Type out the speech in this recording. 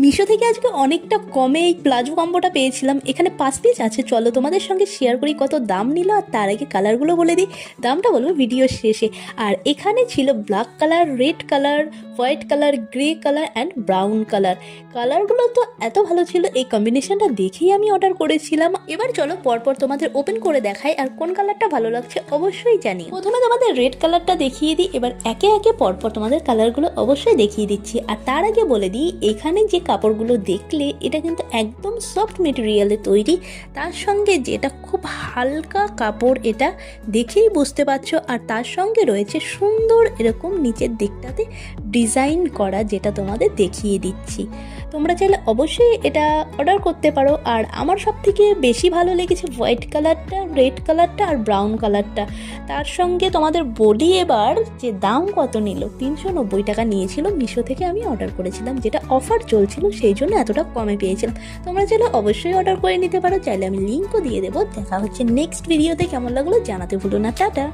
মিশো থেকে আজকে অনেকটা কমে এই প্লাজো কম্বোটা পেয়েছিলাম। এখানে 5 পিস আছে, চলো তোমাদের সঙ্গে শেয়ার করি কত দাম নিল। আর তার আগে কালারগুলো বলে দিই, দামটা বলবো ভিডিওর শেষে। আর এখানে ছিল black colour, red colour, white colour, grey colour and brown colour. কালারগুলো তো এত ভালো ছিল, এই কম্বিনেশনটা দেখেই আমি অর্ডার করেছিলাম। এবার চলো পরপর তোমাদের ওপেন করে দেখাই আর কোন কালারটা ভালো লাগছে অবশ্যই জানি। প্রথমে তোমাদের রেড কালারটা দেখিয়ে দিই, এবার একে একে পরপর তোমাদের কালারগুলো অবশ্যই দেখিয়ে দিচ্ছি। আর তার আগে বলে দিই, এখানে যে কাপড়গুলো দেখলে এটা কিন্তু একদম সফট মেটেরিয়ালে তৈরি, তার সঙ্গে যেটা খুব হালকা কাপড়, এটা দেখেই বুঝতে পারছো। আর তার সঙ্গে রয়েছে সুন্দর এরকম নিচের দিকটাতে ডিজাইন করা, যেটা তোমাদের দেখিয়ে দিচ্ছি। তোমরা চাইলে অবশ্যই এটা অর্ডার করতে পারো। আর আমার সব থেকে বেশি ভালো লেগেছে হোয়াইট কালারটা, রেড কালারটা আর ব্রাউন কালারটা। তার সঙ্গে তোমাদের বলি এবার যে দাম কত নিল। 390 টাকা নিয়েছিল, মিশো থেকে আমি অর্ডার করেছিলাম, যেটা অফার চলছিল সেই জন্য এতটা কমে পেয়েছিলাম। তোমরা চাইলে অবশ্যই অর্ডার করে নিতে পারো, চাইলে আমি লিঙ্কও দিয়ে দেবো। দেখা হচ্ছে নেক্সট ভিডিওতে, কেমন লাগলো জানাতে ভুলো না। টাটা।